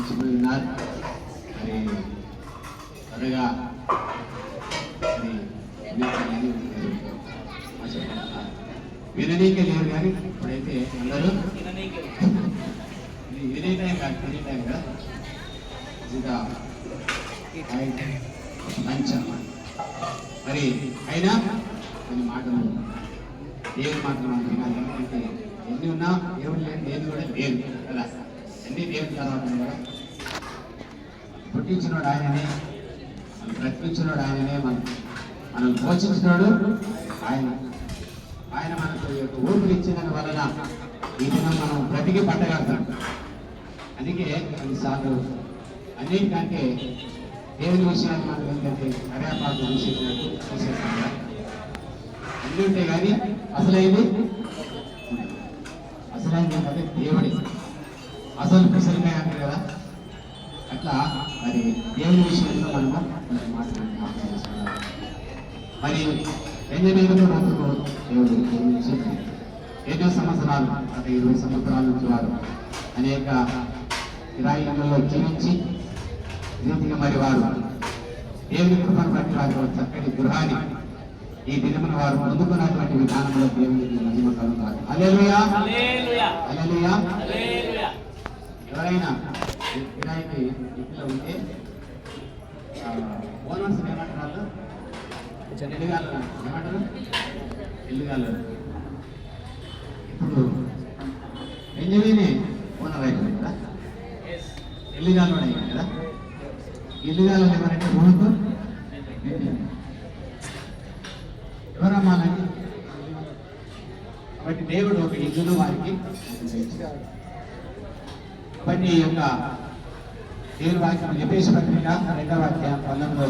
మర్చిపోయి ఉన్నారు. మరి త్వరగా మరి విననీకే లేరు కానీ ఇప్పుడైతే అందరూ వినే టైం కాదు, వినే టైం కదా. మంచి మరి అయినా కొన్ని మాటలు దేవుని మాటలు మనం వినాలి. ఎందుకంటే ఎన్ని ఉన్నా దేవుడు లేదు, నేను కూడా లేదు కదా. అన్ని దేవుని తర్వాత కూడా పుట్టించినోడు ఆయననే, మనం బ్రతికించినోడు ఆయననే, మనం పోషించినోడు ఆయన. ఆయన మనకు ఊపిరి ఇచ్చిన వలన ఈ దినం మనం బ్రతికి పట్టగలుగుతాం. అందుకే కొన్నిసార్లు అన్నిటికంటే దేవుని విషయాన్ని మనం ఏంటంటే కర్యాపాకు చూసేసినట్టు చూసేస్తాం. అన్నీ ఉంటాయి కానీ అసలైంది అంటే దేవుడి అసలు కుసలికాయ అంటారు కదా. అట్లా మరి దేవుని విషయంలో మనము మాట్లాడుతున్నాం. మరి బెంజమీను బ్రతుకు దేవుడు చెప్పి ఎన్నో సంవత్సరాలు, గత 20 సంవత్సరాల నుంచి వారు అనేక కిరాయిలలో జీవించి రీతిగా మరి వారు దేవుని కృపను బట్టి వారు చక్కటి గృహాన్ని ఈ దినమున వారు పొందుకున్నటువంటి విధానంలో దేవునికి మహిమ కలుగుతారు. హల్లెలూయా, హల్లెలూయా. ఎవరైనా కిరాయికి ఇంట్లో ఉంటే ఓనర్స్ ఏమంటారు? ఎల్లుగాలు ఏమంటారు? ఎల్లుగాలు. ఇప్పుడు బెంజమీనే ఓనర్ అయిపోయింది కదా, ఎల్లుగాలు అయిపోయింది కదా. ఇల్లుగాలు ఎవరంటే రూపు ఎవరమ్మాలండి. కాబట్టి దేవుడు ఒక ఇల్లును వారికి కాబట్టి ఈ యొక్క దేవుని వాక్యం ఎఫెసీ పత్రిక 2వ అధ్యాయం 19వ